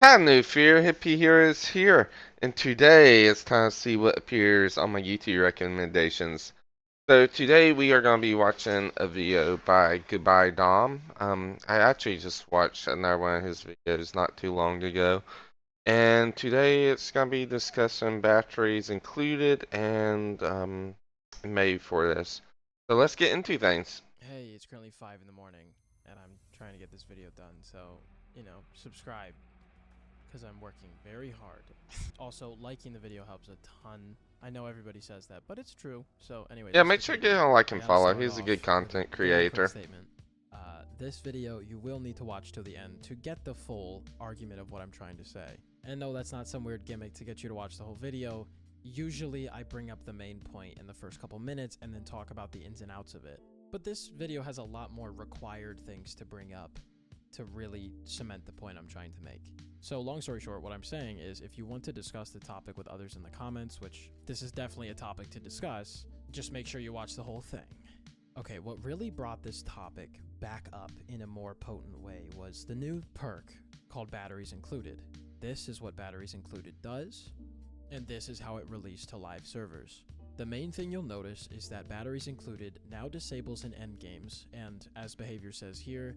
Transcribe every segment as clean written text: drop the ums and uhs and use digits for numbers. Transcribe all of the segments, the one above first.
Hi, New Fear. Hippie here is here, and today it's time to see what appears on my YouTube recommendations. So today we are going to be watching a video by Goodbye Dom. I actually just watched another one of his videos not too long ago, and today it's going to be discussing batteries included and made for this. So let's get into things. Hey, it's currently 5 in the morning, and I'm trying to get this video done, so, subscribe, because I'm working very hard. Also, liking the video helps a ton. I know everybody says that, but it's true. So, anyways, Yeah, let's make sure to continue. get him a like I and gotta follow. start He's a off good with a content very quick creator. statement. This video, you will need to watch till the end to get the full argument of what I'm trying to say. And no, that's not some weird gimmick to get you to watch the whole video. Usually, I bring up the main point in the first couple minutes and then talk about the ins and outs of it. But this video has a lot more required things to bring up to really cement the point I'm trying to make. So, long story short, what I'm saying is if you want to discuss the topic with others in the comments, which this is definitely a topic to discuss, just make sure you watch the whole thing. Okay, what really brought this topic back up in a more potent way was the new perk called Batteries Included. This is what Batteries Included does, and this is how it released to live servers. The main thing you'll notice is that Batteries Included now disables in endgames, and as behavior says here,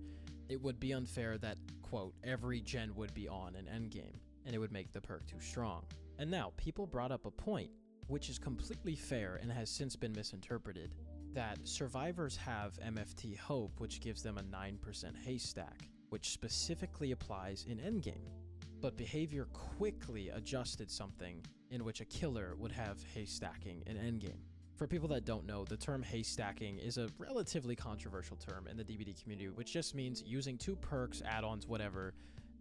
it would be unfair that, quote, every gen would be on an endgame, and it would make the perk too strong. And now, people brought up a point, which is completely fair and has since been misinterpreted, that survivors have MFT Hope, which gives them a 9% haste stack, which specifically applies in endgame. But behavior quickly adjusted something in which a killer would have haste stacking in endgame. For people that don't know, the term haste stacking is a relatively controversial term in the DBD community, which just means using two perks, add-ons, whatever,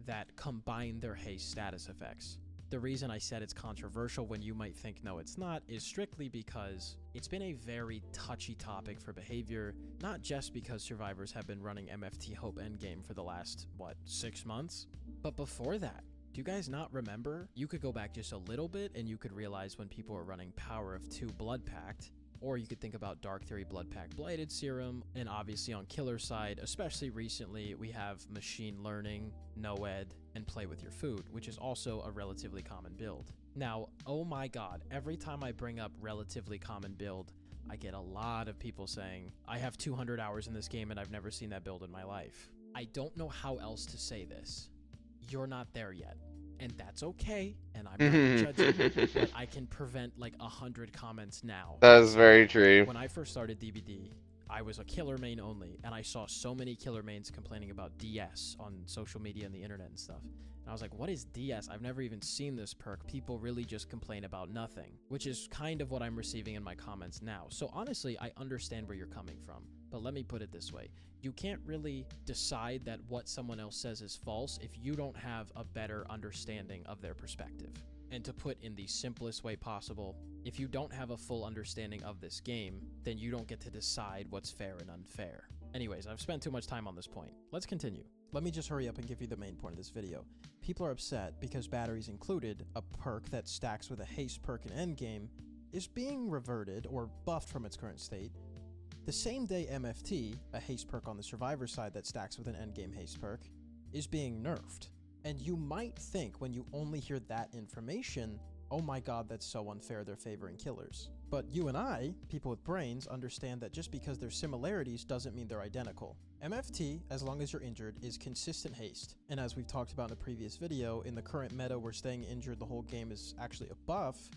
that combine their haste status effects. The reason I said it's controversial when you might think no it's not is strictly because it's been a very touchy topic for behavior, not just because survivors have been running MFT Hope Endgame for the last, 6 months? But before that, do you guys not remember? You could go back just a little bit and you could realize when people were running Power of 2 Blood Pact, or you could think about Dark Theory Blood Pact Blighted Serum, and obviously on Killer side, especially recently, we have Machine Learning, Noed, and Play With Your Food, which is also a relatively common build. Now, oh my god, every time I bring up relatively common build, I get a lot of people saying, I have 200 hours in this game and I've never seen that build in my life. I don't know how else to say this. You're not there yet. And that's okay, and I'm not judging, but I can prevent like 100 comments now That by is saying very that. true. When I first started DBD, I was a killer main only, and I saw so many killer mains complaining about DS on social media and the internet and stuff. And I was like, what is DS? I've never even seen this perk. People really just complain about nothing, which is kind of what I'm receiving in my comments now. So honestly, I understand where you're coming from. But let me put it this way. You can't really decide that what someone else says is false if you don't have a better understanding of their perspective. And to put in the simplest way possible, if you don't have a full understanding of this game, then you don't get to decide what's fair and unfair. Anyways, I've spent too much time on this point. Let's continue. Let me just hurry up and give you the main point of this video. People are upset because Batteries Included, a perk that stacks with a haste perk in endgame, is being reverted or buffed from its current state the same day MFT, a haste perk on the survivor side that stacks with an endgame haste perk, is being nerfed. And you might think when you only hear that information, oh my god, that's so unfair, they're favoring killers. But you and I, people with brains, understand that just because there's similarities doesn't mean they're identical. MFT, as long as you're injured, is consistent haste. And as we've talked about in a previous video, in the current meta where staying injured the whole game is actually a buff,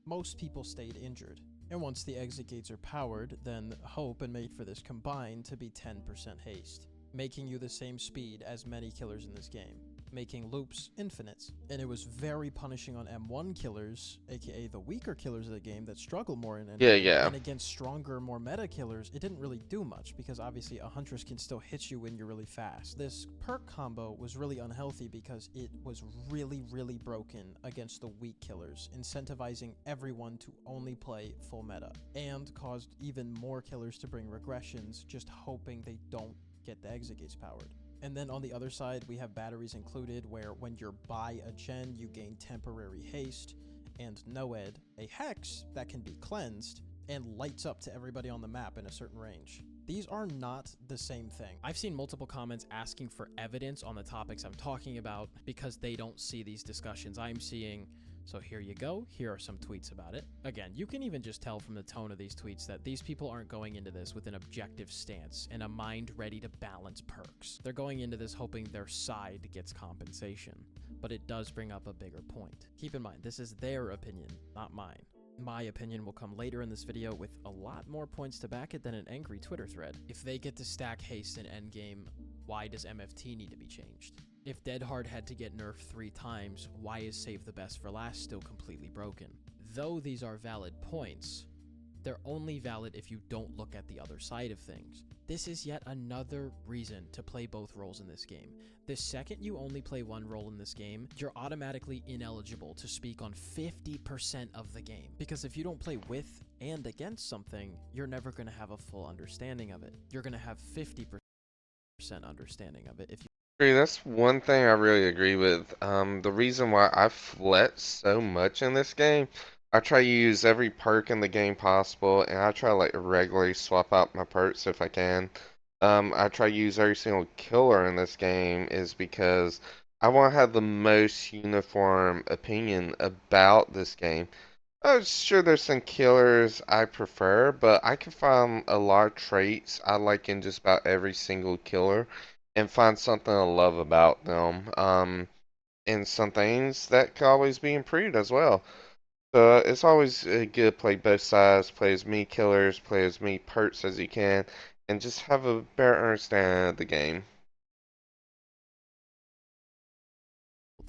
most people stayed injured. And once the exit gates are powered, then Hope and Made for this combine to be 10% haste, making you the same speed as many killers in this game, making loops infinite. And it was very punishing on M1 killers, aka the weaker killers of the game that struggle more in Yeah, endgame, yeah. and against stronger, more meta killers, it didn't really do much, because obviously a Huntress can still hit you when you're really fast. This perk combo was really unhealthy because it was really broken against the weak killers, incentivizing everyone to only play full meta, and caused even more killers to bring regressions, just hoping they don't get the exit gates powered. And then on the other side, we have Batteries Included, where when you're by a gen, you gain temporary haste, and Noed, a hex that can be cleansed and lights up to everybody on the map in a certain range. These are not the same thing. I've seen multiple comments asking for evidence on the topics I'm talking about because they don't see these discussions I'm seeing. So here you go. Here are some tweets about it. Again, you can even just tell from the tone of these tweets that these people aren't going into this with an objective stance and a mind ready to balance perks. They're going into this hoping their side gets compensation. But it does bring up a bigger point. Keep in mind, this is their opinion, not mine. My opinion will come later in this video with a lot more points to back it than an angry Twitter thread. If they get to stack haste in endgame, why does MFT need to be changed? If Dead Hard had to get nerfed 3 times, why is Save the Best for Last still completely broken? Though these are valid points, they're only valid if you don't look at the other side of things. This is yet another reason to play both roles in this game. The second you only play one role in this game, you're automatically ineligible to speak on 50% of the game. Because if you don't play with and against something, you're never going to have a full understanding of it. You're going to have 50% understanding of it if you That's one thing I really agree with. The reason why I flex so much in this game, I try to use every perk in the game possible, and I try to like regularly swap out my perks if I can. I try to use every single killer in this game is because I want to have the most uniform opinion about this game. I'm sure there's some killers I prefer, but I can find a lot of traits I like in just about every single killer and find something to love about them. And some things that could always be improved as well. So it's always good to play both sides, play as many killers, play as many perks as you can, and just have a better understanding of the game.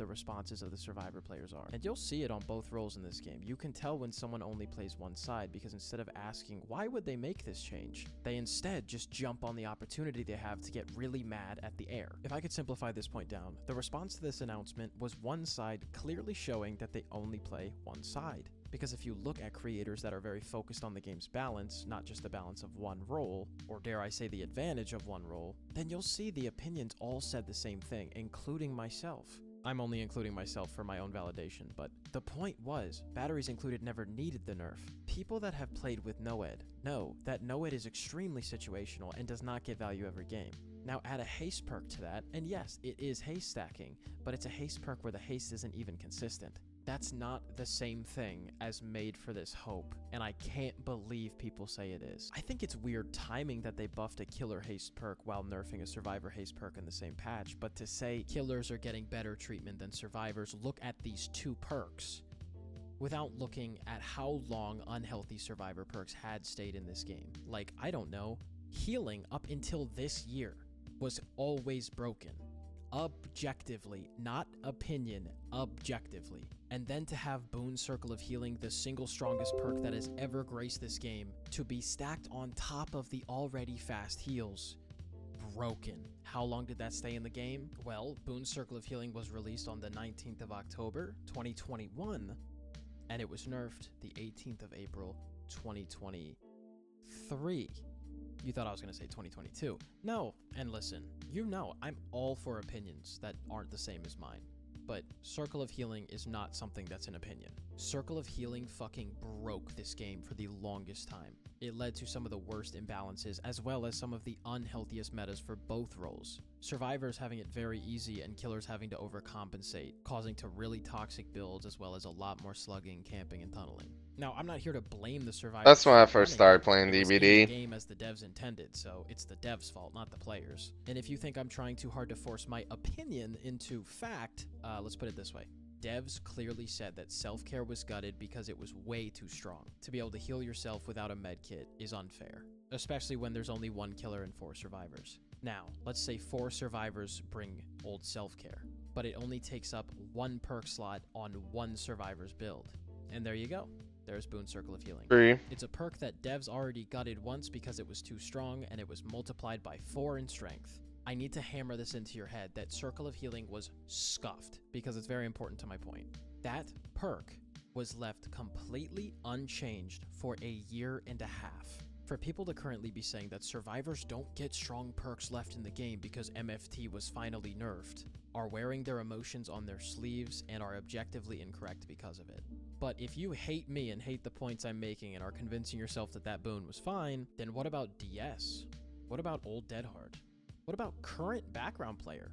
the responses of the survivor players are. And you'll see it on both roles in this game. You can tell when someone only plays one side because instead of asking why would they make this change, they instead just jump on the opportunity they have to get really mad at the air. If I could simplify this point down, the response to this announcement was one side clearly showing that they only play one side. Because if you look at creators that are very focused on the game's balance, not just the balance of one role, or dare I say the advantage of one role, then you'll see the opinions all said the same thing, including myself. I'm only including myself for my own validation, but the point was, batteries included never needed the nerf. People that have played with Noed know that Noed is extremely situational and does not get value every game. Now add a haste perk to that, and yes, it is haste stacking, but it's a haste perk where the haste isn't even consistent. That's not the same thing as made for this hope, and I can't believe people say it is. I think it's weird timing that they buffed a killer haste perk while nerfing a survivor haste perk in the same patch, but to say killers are getting better treatment than survivors, look at these two perks without looking at how long unhealthy survivor perks had stayed in this game. Like, I don't know, healing up until this year was always broken. Objectively, not opinion, objectively. And then to have Boon's Circle of Healing, the single strongest perk that has ever graced this game, to be stacked on top of the already fast heals. Broken. How long did that stay in the game? Well, Boon's Circle of Healing was released on the 19th of October, 2021, and it was nerfed the 18th of April, 2023. You thought I was going to say 2022. No, and listen, you know I'm all for opinions that aren't the same as mine. But Circle of Healing is not something that's an opinion. Circle of Healing fucking broke this game for the longest time. It led to some of the worst imbalances as well as some of the unhealthiest metas for both roles. Survivors having it very easy and killers having to overcompensate, causing to really toxic builds as well as a lot more slugging, camping, and tunneling. Now, I'm not here to blame the survivors. That's when I for first running started playing it. It was in DBD. the game as the devs intended, so it's the devs' fault, not the players. And if you think I'm trying too hard to force my opinion into fact, let's put it this way. Devs clearly said that self-care was gutted because it was way too strong. To be able to heal yourself without a medkit is unfair, especially when there's only one killer and 4 survivors. Now, let's say 4 survivors bring old self-care, but it only takes up 1 perk slot on 1 survivor's build. And there you go. There's Boon's Circle of Healing. Agree. It's a perk that devs already gutted once because it was too strong and it was multiplied by 4 in strength. I need to hammer this into your head that Circle of Healing was scuffed because it's very important to my point. That perk was left completely unchanged for a year and a half. For people to currently be saying that survivors don't get strong perks left in the game because MFT was finally nerfed, are wearing their emotions on their sleeves and are objectively incorrect because of it. But if you hate me and hate the points I'm making and are convincing yourself that that boon was fine, then what about DS? What about Old Dead Hard? What about current background player?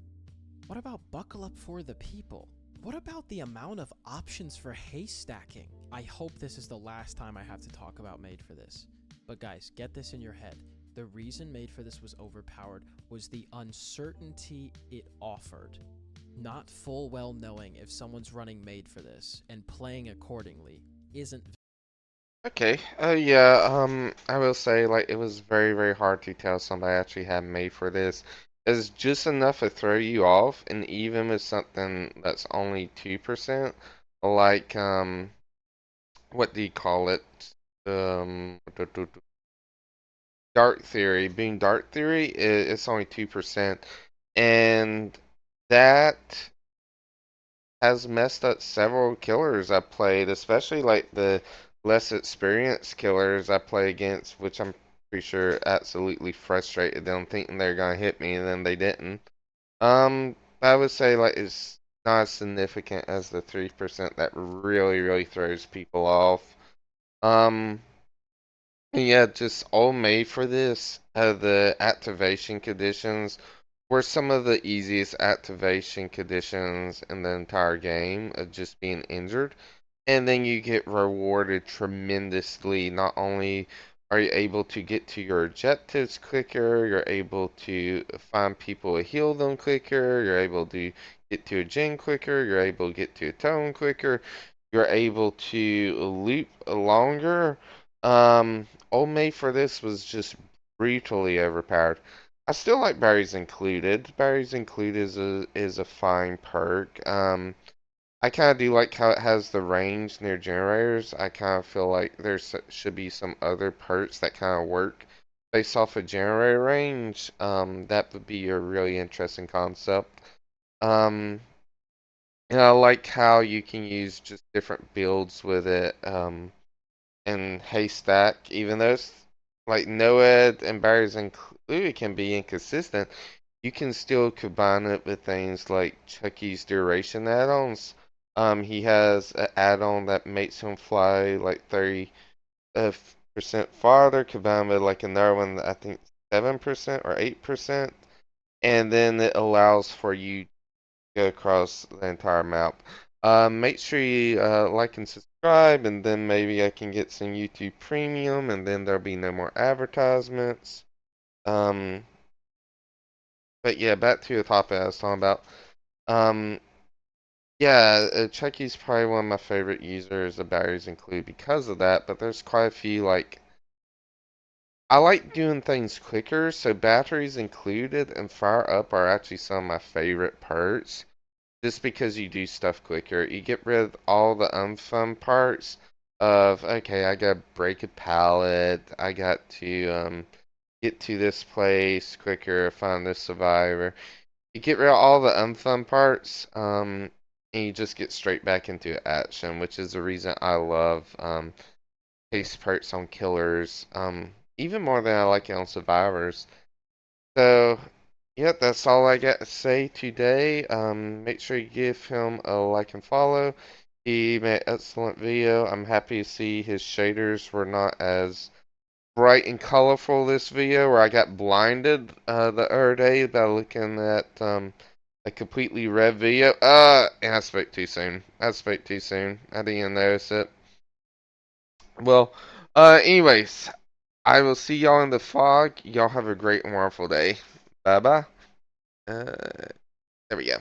What about Buckle Up for the People? What about the amount of options for haste stacking? I hope this is the last time I have to talk about Made for This. But guys, get this in your head. The reason Made for This was overpowered was the uncertainty it offered. Not full well knowing if someone's running Made for This and playing accordingly isn't. Okay. Yeah. I will say like it was very, very hard to tell somebody actually had made for this. It's just enough to throw you off, and even with something that's only 2%, like what do you call it? Um, Dark Theory, being Dark Theory, it's only 2%, and that has messed up several killers I played, especially like the less experienced killers I play against, which I'm pretty sure absolutely frustrated them thinking they're gonna hit me and then they didn't. I would say like it's not as significant as the 3% that really, really throws people off. Um, yeah, just all made for this. The activation conditions were some of the easiest activation conditions in the entire game of just being injured. And then you get rewarded tremendously. Not only are you able to get to your objectives quicker, you're able to find people to heal them quicker, you're able to get to a gen quicker, you're able to get to a tone quicker, you're able to loop longer. Old May for this was just brutally overpowered. I still like Berries Included. Berries Included is a fine perk. I kind of do like how it has the range near generators. I kind of feel like there should be some other perks that kind of work based off of generator range. That would be a really interesting concept. Um, and I like how you can use just different builds with it. And Haystack, even though it's like Noed and Barriers Included can be inconsistent, you can still combine it with things like Chucky's duration add-ons. He has an add-on that makes him fly like 30% farther, combined with like another one that I think 7% or 8%, and then it allows for you to go across the entire map. Make sure you like and subscribe, and then maybe I can get some YouTube Premium, and then there'll be no more advertisements. Um, but yeah, back to the topic I was talking about. Um, yeah, Chucky's probably one of my favorite users of Batteries Include because of that, but there's quite a few, like, I like doing things quicker, so Batteries Included and Fire Up are actually some of my favorite parts, just because you do stuff quicker. You get rid of all the unfun parts of, okay, I gotta break a pallet, I got to, get to this place quicker, find this survivor. You get rid of all the unfun parts, and you just get straight back into action, which is the reason I love pace parts on killers, even more than I like it on survivors. So, yep, that's all I got to say today. Make sure you give him a like and follow. He made an excellent video. I'm happy to see his shaders were not as bright and colorful this video, where I got blinded the other day by looking at a completely red video. And I spoke too soon. I spoke too soon. I didn't even notice it. Well, anyways, I will see y'all in the fog. Y'all have a great and wonderful day. Bye bye. Uh, there we go.